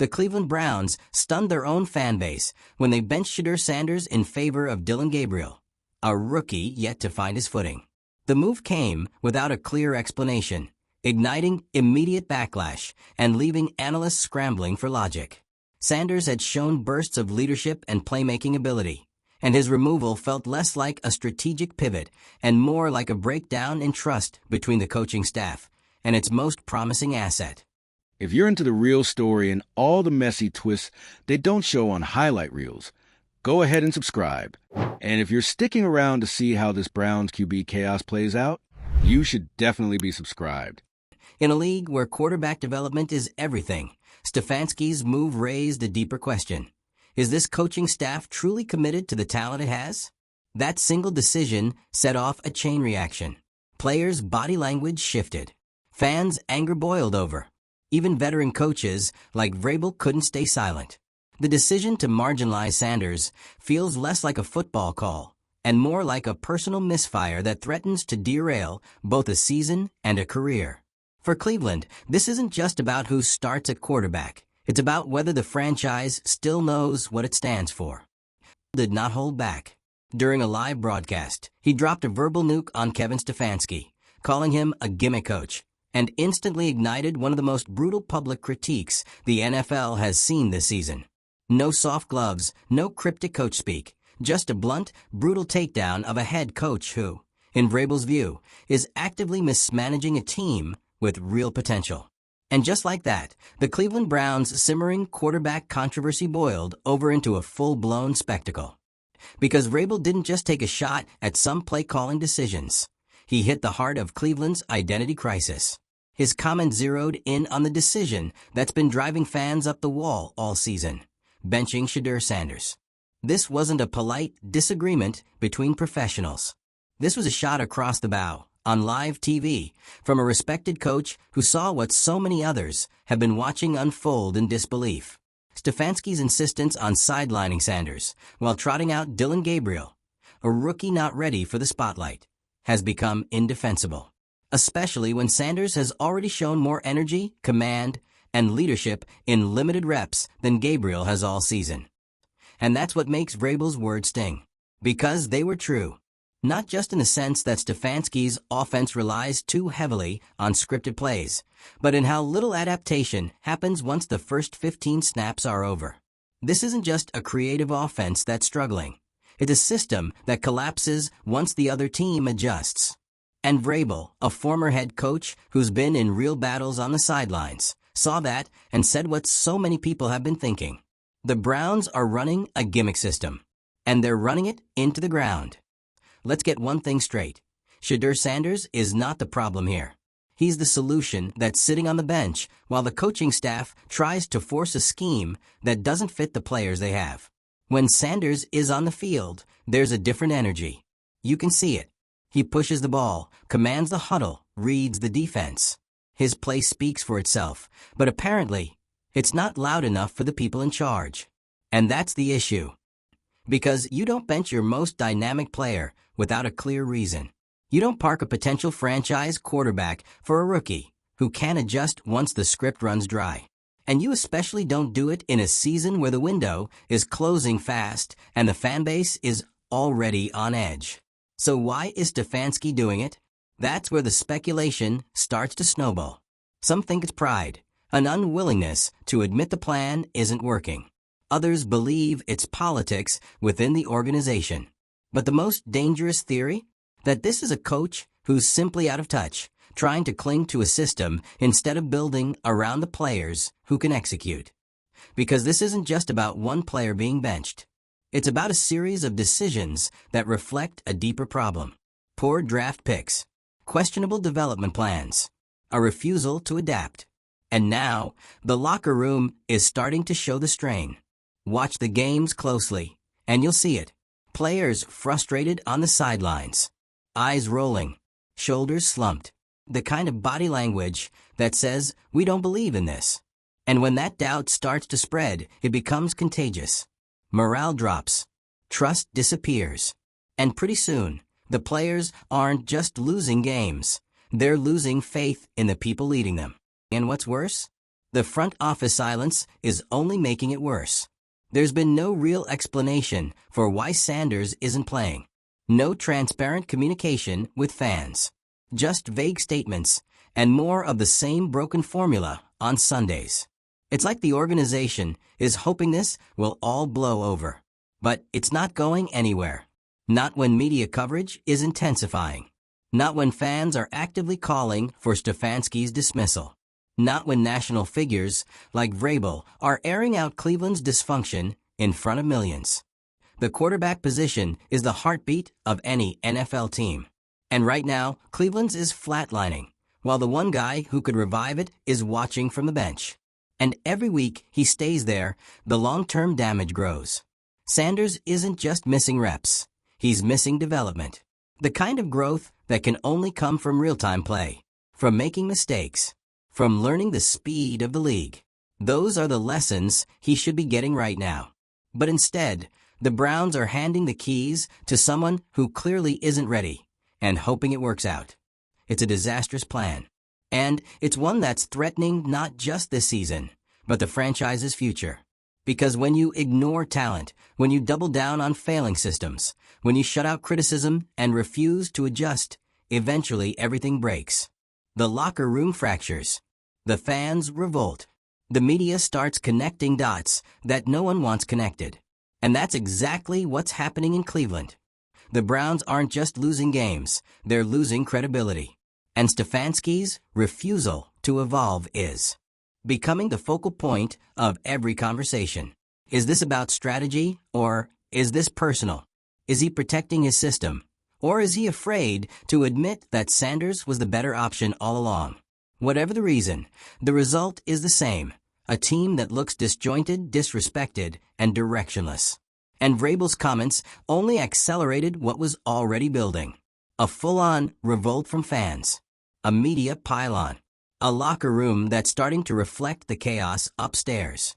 The Cleveland Browns stunned their own fan base when they benched Shedeur Sanders in favor of Dillon Gabriel, a rookie yet to find his footing. The move came without a clear explanation, igniting immediate backlash and leaving analysts scrambling for logic. Sanders had shown bursts of leadership and playmaking ability, and his removal felt less like a strategic pivot and more like a breakdown in trust between the coaching staff and its most promising asset. If you're into the real story and all the messy twists they don't show on highlight reels, go ahead and subscribe. And if you're sticking around to see how this Browns QB chaos plays out, you should definitely be subscribed. In a league where quarterback development is everything, Stefanski's move raised a deeper question. Is this coaching staff truly committed to the talent it has? That single decision set off a chain reaction. Players' body language shifted. Fans' anger boiled over. Even veteran coaches like Vrabel couldn't stay silent. The decision to marginalize Sanders feels less like a football call and more like a personal misfire that threatens to derail both a season and a career. For Cleveland, this isn't just about who starts at quarterback. It's about whether the franchise still knows what it stands for. Did not hold back. During a live broadcast, he dropped a verbal nuke on Kevin Stefanski, calling him a gimmick coach, and instantly ignited one of the most brutal public critiques the NFL has seen this season. No soft gloves, no cryptic coach speak, just a blunt, brutal takedown of a head coach who, in Vrabel's view, is actively mismanaging a team with real potential. And just like that, the Cleveland Browns' simmering quarterback controversy boiled over into a full-blown spectacle. Because Vrabel didn't just take a shot at some play-calling decisions. He hit the heart of Cleveland's identity crisis. His comment zeroed in on the decision that's been driving fans up the wall all season, benching Shedeur Sanders. This wasn't a polite disagreement between professionals. This was a shot across the bow, on live TV, from a respected coach who saw what so many others have been watching unfold in disbelief. Stefanski's insistence on sidelining Sanders while trotting out Dillon Gabriel, a rookie not ready for the spotlight, has become indefensible, especially when Sanders has already shown more energy, command, and leadership in limited reps than Gabriel has all season. And that's what makes Vrabel's words sting, because they were true. Not just in the sense that Stefanski's offense relies too heavily on scripted plays, but in how little adaptation happens once the first 15 snaps are over. This isn't just a creative offense that's struggling. It's a system that collapses once the other team adjusts. And Vrabel, a former head coach who's been in real battles on the sidelines, saw that and said what so many people have been thinking. The Browns are running a gimmick system, and they're running it into the ground. Let's get one thing straight. Shedeur Sanders is not the problem here. He's the solution that's sitting on the bench while the coaching staff tries to force a scheme that doesn't fit the players they have. When Sanders is on the field, there's a different energy. You can see it. He pushes the ball, commands the huddle, reads the defense. His play speaks for itself, but apparently, it's not loud enough for the people in charge. And that's the issue. Because you don't bench your most dynamic player without a clear reason. You don't park a potential franchise quarterback for a rookie who can't adjust once the script runs dry. And you especially don't do it in a season where the window is closing fast and the fan base is already on edge. So why is Stefanski doing it? That's where the speculation starts to snowball. Some think it's pride, an unwillingness to admit the plan isn't working. Others believe it's politics within the organization. But the most dangerous theory? That this is a coach who's simply out of touch, trying to cling to a system instead of building around the players who can execute. Because this isn't just about one player being benched. It's about a series of decisions that reflect a deeper problem. Poor draft picks, questionable development plans, a refusal to adapt. And now, the locker room is starting to show the strain. Watch the games closely, and you'll see it. Players frustrated on the sidelines. Eyes rolling, shoulders slumped. The kind of body language that says, we don't believe in this. And when that doubt starts to spread, it becomes contagious. Morale drops. Trust disappears. And pretty soon, the players aren't just losing games. They're losing faith in the people leading them. And what's worse? The front office silence is only making it worse. There's been no real explanation for why Sanders isn't playing. No transparent communication with fans. Just vague statements and more of the same broken formula on Sundays. It's like the organization is hoping this will all blow over. But it's not going anywhere. Not when media coverage is intensifying. Not when fans are actively calling for Stefanski's dismissal. Not when national figures like Vrabel are airing out Cleveland's dysfunction in front of millions. The quarterback position is the heartbeat of any NFL team. And right now, Cleveland's is flatlining, while the one guy who could revive it is watching from the bench. And every week he stays there, the long-term damage grows. Sanders isn't just missing reps. He's missing development. The kind of growth that can only come from real-time play, from making mistakes, from learning the speed of the league. Those are the lessons he should be getting right now. But instead, the Browns are handing the keys to someone who clearly isn't ready and hoping it works out. It's a disastrous plan. And it's one that's threatening not just this season, but the franchise's future. Because when you ignore talent, when you double down on failing systems, when you shut out criticism and refuse to adjust, eventually everything breaks. The locker room fractures. The fans revolt. The media starts connecting dots that no one wants connected. And that's exactly what's happening in Cleveland. The Browns aren't just losing games, they're losing credibility. And Stefanski's refusal to evolve is becoming the focal point of every conversation. Is this about strategy, or is this personal? Is he protecting his system, or is he afraid to admit that Sanders was the better option all along? Whatever the reason, the result is the same. A team that looks disjointed, disrespected, and directionless. And Vrabel's comments only accelerated what was already building. A full-on revolt from fans. A media pile-on. A locker room that's starting to reflect the chaos upstairs.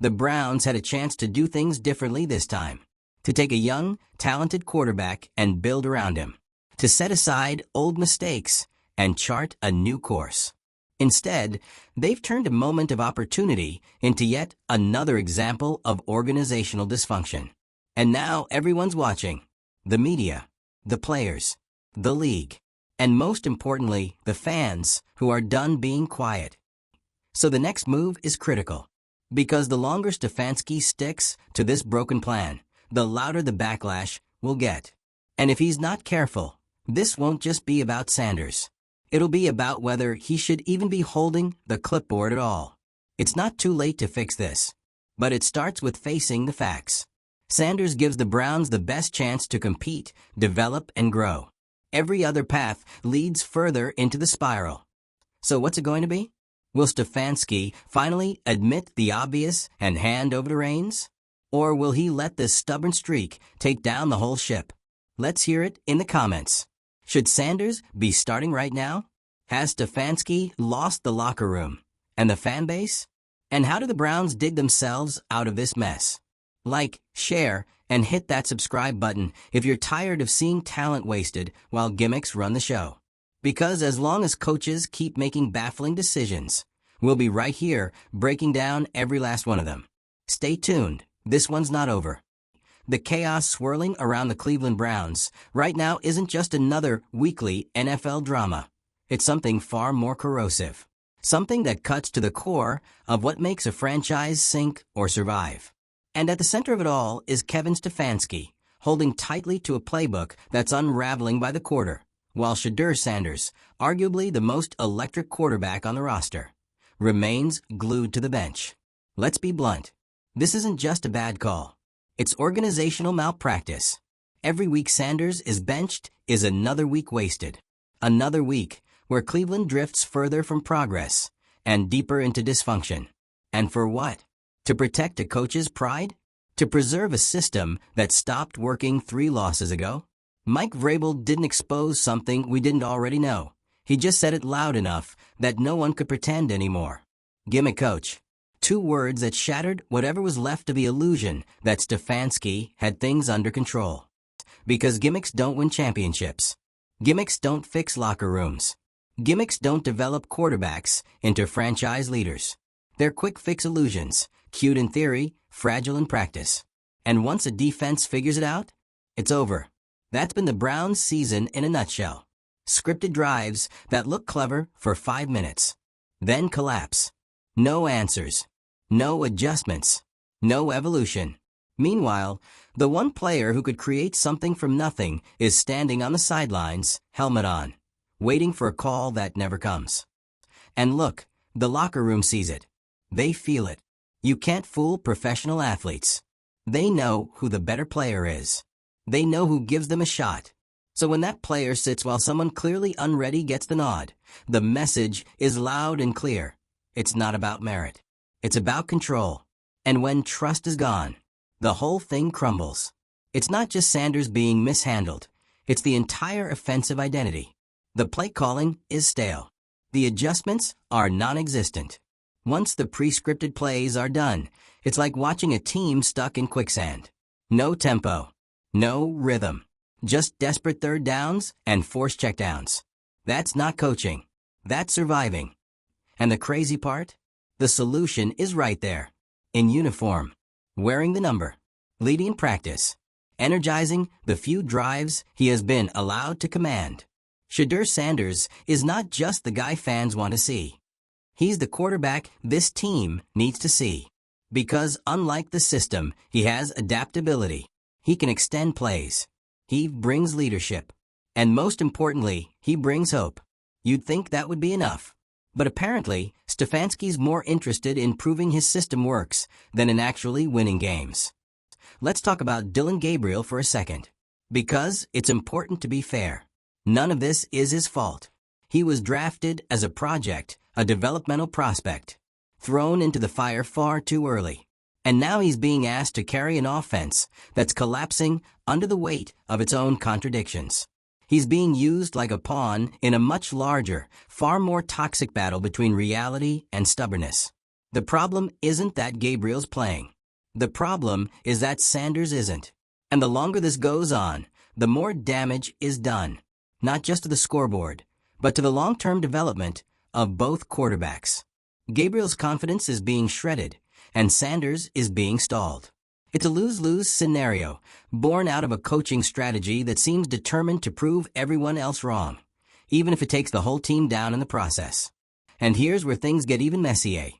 The Browns had a chance to do things differently this time. To take a young, talented quarterback and build around him. To set aside old mistakes and chart a new course. Instead, they've turned a moment of opportunity into yet another example of organizational dysfunction. And now everyone's watching. The media, the players, the league, and most importantly, the fans who are done being quiet. So the next move is critical. Because the longer Stefanski sticks to this broken plan, the louder the backlash will get. And if he's not careful, this won't just be about Sanders. It'll be about whether he should even be holding the clipboard at all. It's not too late to fix this. But it starts with facing the facts. Sanders gives the Browns the best chance to compete, develop, and grow. Every other path leads further into the spiral. So what's it going to be? Will Stefanski finally admit the obvious and hand over the reins? Or will he let this stubborn streak take down the whole ship? Let's hear it in the comments. Should Sanders be starting right now? Has Stefanski lost the locker room and the fan base? And how do the Browns dig themselves out of this mess? Like, share, and hit that subscribe button if you're tired of seeing talent wasted while gimmicks run the show. Because as long as coaches keep making baffling decisions, we'll be right here breaking down every last one of them. Stay tuned, this one's not over. The chaos swirling around the Cleveland Browns right now isn't just another weekly NFL drama. It's something far more corrosive. Something that cuts to the core of what makes a franchise sink or survive. And at the center of it all is Kevin Stefanski, holding tightly to a playbook that's unraveling by the quarter, while Shedeur Sanders, arguably the most electric quarterback on the roster, remains glued to the bench. Let's be blunt. This isn't just a bad call. It's organizational malpractice. Every week Sanders is benched is another week wasted. Another week where Cleveland drifts further from progress and deeper into dysfunction. And for what? To protect a coach's pride? To preserve a system that stopped working 3 losses ago? Mike Vrabel didn't expose something we didn't already know. He just said it loud enough that no one could pretend anymore. Gimmick coach. 2 words that shattered whatever was left of the illusion that Stefanski had things under control. Because gimmicks don't win championships. Gimmicks don't fix locker rooms. Gimmicks don't develop quarterbacks into franchise leaders. They're quick-fix illusions, cute in theory, fragile in practice. And once a defense figures it out, it's over. That's been the Browns' season in a nutshell. Scripted drives that look clever for 5 minutes, then collapse. No answers. No adjustments. No evolution. Meanwhile, the one player who could create something from nothing is standing on the sidelines, helmet on, waiting for a call that never comes. And look, the locker room sees it. They feel it. You can't fool professional athletes. They know who the better player is. They know who gives them a shot. So when that player sits while someone clearly unready gets the nod, the message is loud and clear. It's not about merit. It's about control. And when trust is gone, the whole thing crumbles. It's not just Sanders being mishandled. It's the entire offensive identity. The play calling is stale. The adjustments are non-existent. Once the pre-scripted plays are done, it's like watching a team stuck in quicksand. No tempo. No rhythm. Just desperate third downs and forced checkdowns. That's not coaching. That's surviving. And the crazy part? The solution is right there. In uniform. Wearing the number. Leading practice. Energizing the few drives he has been allowed to command. Shedeur Sanders is not just the guy fans want to see. He's the quarterback this team needs to see. Because unlike the system, he has adaptability. He can extend plays. He brings leadership. And most importantly, he brings hope. You'd think that would be enough. But apparently, Stefanski's more interested in proving his system works than in actually winning games. Let's talk about Dillon Gabriel for a second. Because it's important to be fair. None of this is his fault. He was drafted as a project, a developmental prospect. Thrown into the fire far too early. And now he's being asked to carry an offense that's collapsing under the weight of its own contradictions. He's being used like a pawn in a much larger, far more toxic battle between reality and stubbornness. The problem isn't that Gabriel's playing. The problem is that Sanders isn't. And the longer this goes on, the more damage is done. Not just to the scoreboard, but to the long-term development of both quarterbacks. Gabriel's confidence is being shredded, and Sanders is being stalled. It's a lose-lose scenario, born out of a coaching strategy that seems determined to prove everyone else wrong, even if it takes the whole team down in the process. And here's where things get even messier.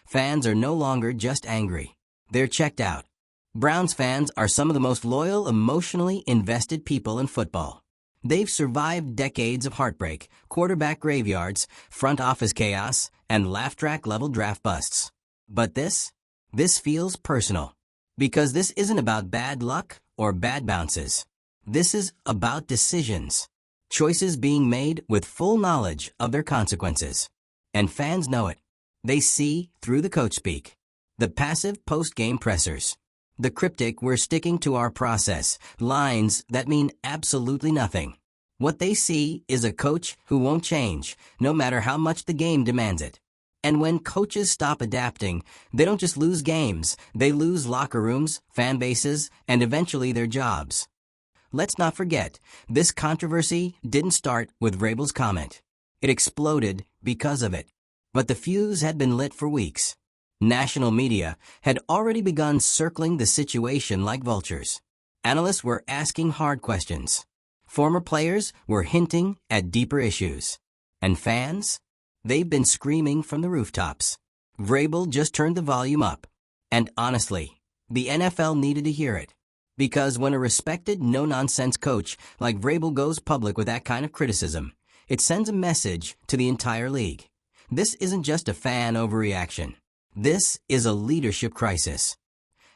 Fans are no longer just angry. They're checked out. Browns fans are some of the most loyal, emotionally invested people in football. They've survived decades of heartbreak, quarterback graveyards, front office chaos, and laugh-track-level draft busts. But this feels personal. Because this isn't about bad luck or bad bounces. This is about decisions. Choices being made with full knowledge of their consequences. And fans know it. They see through the coach speak. The passive post-game pressers. The cryptic "we're sticking to our process" lines that mean absolutely nothing. What they see is a coach who won't change, no matter how much the game demands it. And when coaches stop adapting, they don't just lose games, they lose locker rooms, fan bases, and eventually their jobs. Let's not forget, this controversy didn't start with Vrabel's comment. It exploded because of it. But the fuse had been lit for weeks. National media had already begun circling the situation like vultures. Analysts were asking hard questions. Former players were hinting at deeper issues. And fans? They've been screaming from the rooftops. Vrabel just turned the volume up. And honestly, the NFL needed to hear it. Because when a respected, no-nonsense coach like Vrabel goes public with that kind of criticism, it sends a message to the entire league. This isn't just a fan overreaction. This is a leadership crisis.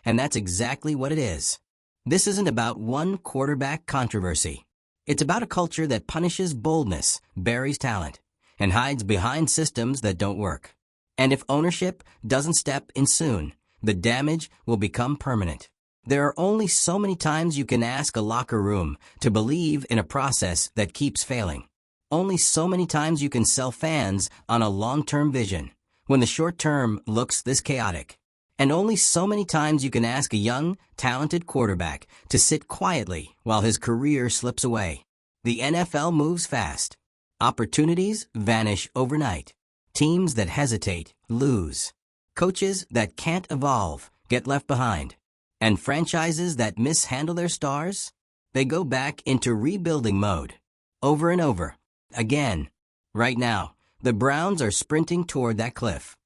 And that's exactly what it is. This isn't about one quarterback controversy. It's about a culture that punishes boldness, buries talent, and hides behind systems that don't work. And if ownership doesn't step in soon, the damage will become permanent. There are only so many times you can ask a locker room to believe in a process that keeps failing. Only so many times you can sell fans on a long-term vision when the short-term looks this chaotic. And only so many times you can ask a young, talented quarterback to sit quietly while his career slips away. The NFL moves fast. Opportunities vanish overnight. Teams that hesitate lose. Coaches that can't evolve get left behind. And franchises that mishandle their stars, they go back into rebuilding mode. Over and over. Again. Right now, the Browns are sprinting toward that cliff.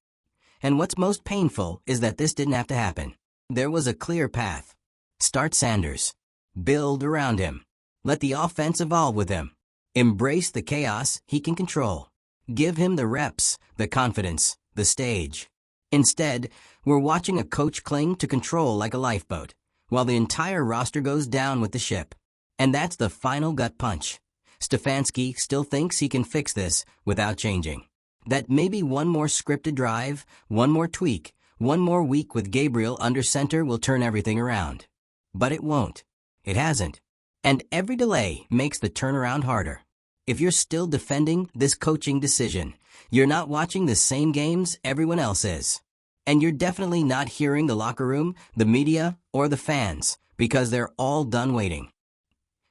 And what's most painful is that this didn't have to happen. There was a clear path. Start Sanders. Build around him. Let the offense evolve with him. Embrace the chaos he can control. Give him the reps, the confidence, the stage. Instead, we're watching a coach cling to control like a lifeboat, while the entire roster goes down with the ship. And that's the final gut punch. Stefanski still thinks he can fix this without changing. That maybe one more scripted drive, one more tweak, one more week with Gabriel under center will turn everything around. But it won't. It hasn't. And every delay makes the turnaround harder. If you're still defending this coaching decision, you're not watching the same games everyone else is. And you're definitely not hearing the locker room, the media, or the fans, because they're all done waiting.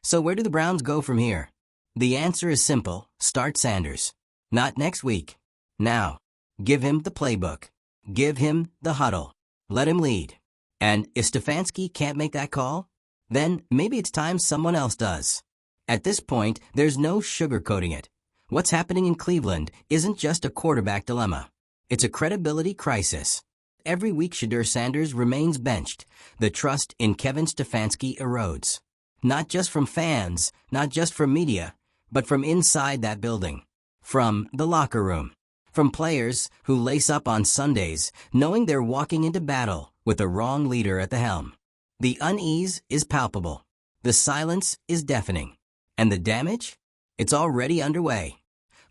So where do the Browns go from here? The answer is simple. Start Sanders. Not next week. Now. Give him the playbook. Give him the huddle. Let him lead. And if Stefanski can't make that call, then maybe it's time someone else does. At this point, there's no sugarcoating it. What's happening in Cleveland isn't just a quarterback dilemma. It's a credibility crisis. Every week Shedeur Sanders remains benched. The trust in Kevin Stefanski erodes. Not just from fans, not just from media, but from inside that building. From the locker room. From players who lace up on Sundays knowing they're walking into battle with the wrong leader at the helm. The unease is palpable. The silence is deafening. And the damage? It's already underway.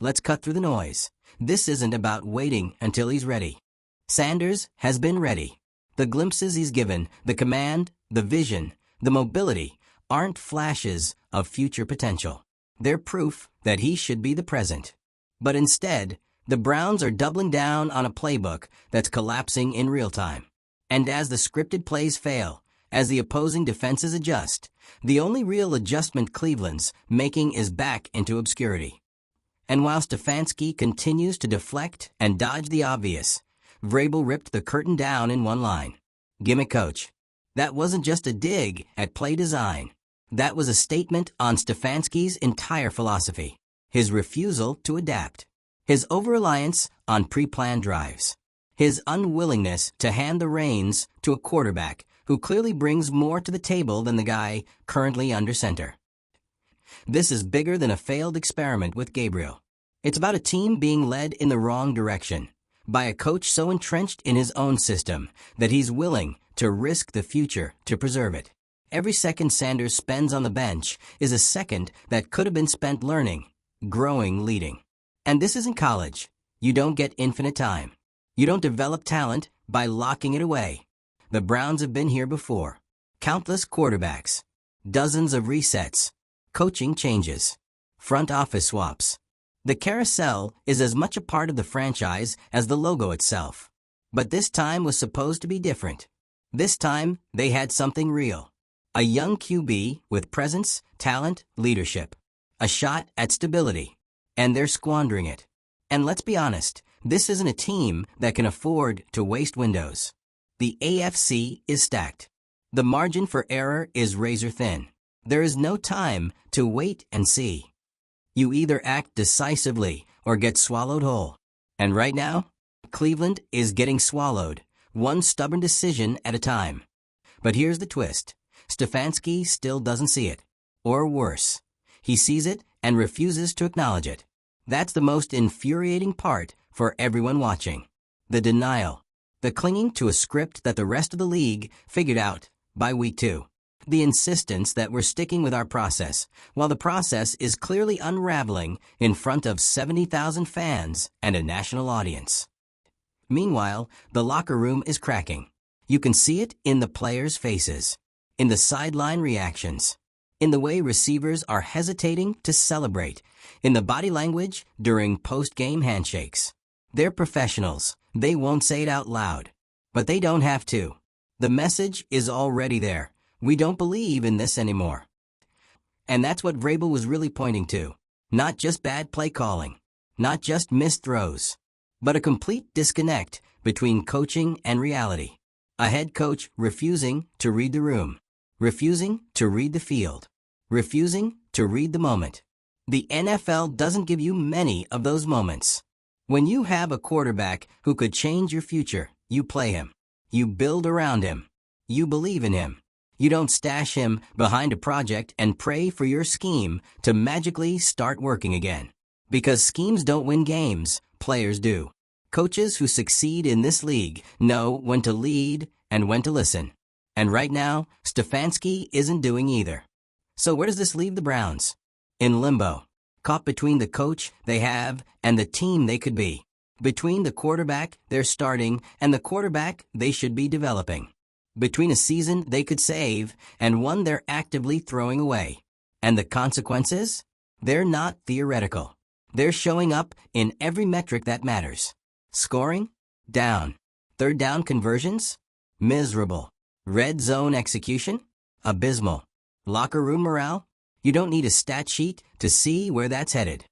Let's cut through the noise. This isn't about waiting until he's ready. Sanders has been ready. The glimpses he's given, the command, the vision, the mobility, aren't flashes of future potential. They're proof that he should be the present. But instead, the Browns are doubling down on a playbook that's collapsing in real time. And as the scripted plays fail, as the opposing defenses adjust, the only real adjustment Cleveland's making is back into obscurity. And while Stefanski continues to deflect and dodge the obvious, Vrabel ripped the curtain down in one line. Gimmick coach. That wasn't just a dig at play design. That was a statement on Stefanski's entire philosophy. His refusal to adapt. His over-reliance on pre-planned drives. His unwillingness to hand the reins to a quarterback who clearly brings more to the table than the guy currently under center. This is bigger than a failed experiment with Gabriel. It's about a team being led in the wrong direction by a coach so entrenched in his own system that he's willing to risk the future to preserve it. Every second Sanders spends on the bench is a second that could have been spent learning, growing, leading. And this isn't college. You don't get infinite time. You don't develop talent by locking it away. The Browns have been here before. Countless quarterbacks. Dozens of resets. Coaching changes. Front office swaps. The carousel is as much a part of the franchise as the logo itself. But this time was supposed to be different. This time, they had something real. A young QB with presence, talent, leadership. A shot at stability. And they're squandering it. And let's be honest, this isn't a team that can afford to waste windows. The AFC is stacked. The margin for error is razor thin. There is no time to wait and see. You either act decisively or get swallowed whole. And right now, Cleveland is getting swallowed, one stubborn decision at a time. But here's the twist. Stefanski still doesn't see it. Or worse, he sees it and refuses to acknowledge it. That's the most infuriating part for everyone watching. The denial. The clinging to a script that the rest of the league figured out by week 2. The insistence that we're sticking with our process, while the process is clearly unraveling in front of 70,000 fans and a national audience. Meanwhile, the locker room is cracking. You can see it in the players' faces, in the sideline reactions, in the way receivers are hesitating to celebrate, in the body language during post-game handshakes. They're professionals. They won't say it out loud. But they don't have to. The message is already there. We don't believe in this anymore. And that's what Vrabel was really pointing to. Not just bad play calling. Not just missed throws. But a complete disconnect between coaching and reality. A head coach refusing to read the room, refusing to read the field, refusing to read the moment. The NFL doesn't give you many of those moments. When you have a quarterback who could change your future, you play him. You build around him. You believe in him. You don't stash him behind a project and pray for your scheme to magically start working again. Because schemes don't win games, players do. Coaches who succeed in this league know when to lead and when to listen. And right now, Stefanski isn't doing either. So where does this leave the Browns? In limbo, caught between the coach they have and the team they could be. Between the quarterback they're starting and the quarterback they should be developing. Between a season they could save and one they're actively throwing away. And the consequences? They're not theoretical. They're showing up in every metric that matters. Scoring? Down. Third down conversions? Miserable. Red zone execution? Abysmal. Locker room morale? You don't need a stat sheet to see where that's headed.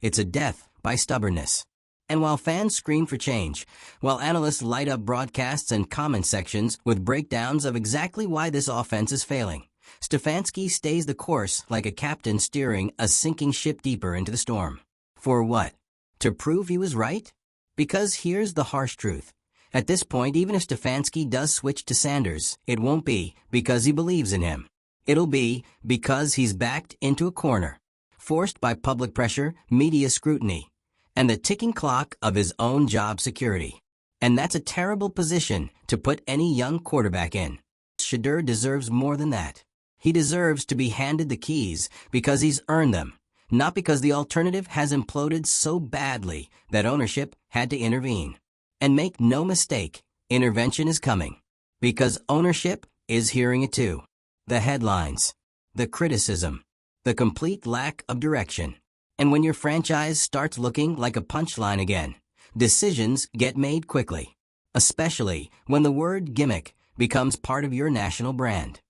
It's a death by stubbornness. And while fans scream for change, while analysts light up broadcasts and comment sections with breakdowns of exactly why this offense is failing, Stefanski stays the course like a captain steering a sinking ship deeper into the storm. For what? To prove he was right? Because here's the harsh truth. At this point, even if Stefanski does switch to Sanders, it won't be because he believes in him. It'll be because he's backed into a corner, forced by public pressure, media scrutiny, and the ticking clock of his own job security. And that's a terrible position to put any young quarterback in. Shedeur deserves more than that. He deserves to be handed the keys because he's earned them, not because the alternative has imploded so badly that ownership had to intervene. And make no mistake, intervention is coming, because ownership is hearing it too. The headlines, the criticism, the complete lack of direction. And when your franchise starts looking like a punchline again, decisions get made quickly, especially when the word gimmick becomes part of your national brand.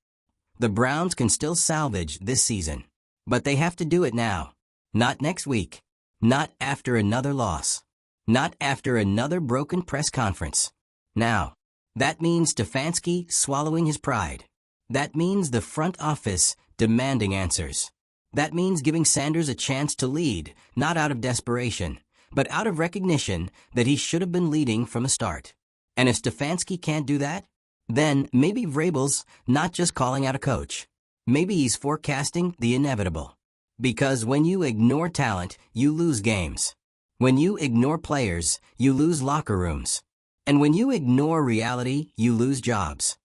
The Browns can still salvage this season, but they have to do it now. Not next week, not after another loss, not after another broken press conference. Now, that means Stefanski swallowing his pride. That means the front office demanding answers. That means giving Sanders a chance to lead, not out of desperation, but out of recognition that he should have been leading from the start. And if Stefanski can't do that, then maybe Vrabel's not just calling out a coach. Maybe he's forecasting the inevitable. Because when you ignore talent, you lose games. When you ignore players, you lose locker rooms. And when you ignore reality, you lose jobs.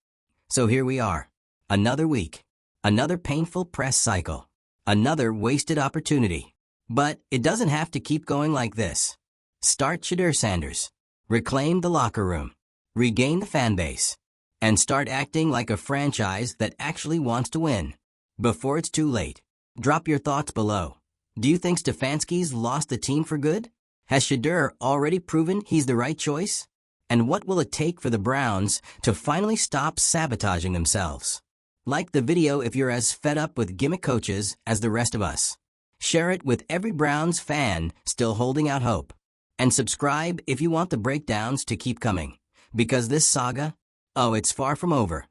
So here we are. Another week, another painful press cycle, another wasted opportunity. But it doesn't have to keep going like this. Start Shedeur Sanders, reclaim the locker room, regain the fan base, and start acting like a franchise that actually wants to win. Before it's too late, drop your thoughts below. Do you think Stefanski's lost the team for good? Has Shedeur already proven he's the right choice? And what will it take for the Browns to finally stop sabotaging themselves? Like the video if you're as fed up with gimmick coaches as the rest of us. Share it with every Browns fan still holding out hope. And subscribe if you want the breakdowns to keep coming. Because this saga, it's far from over.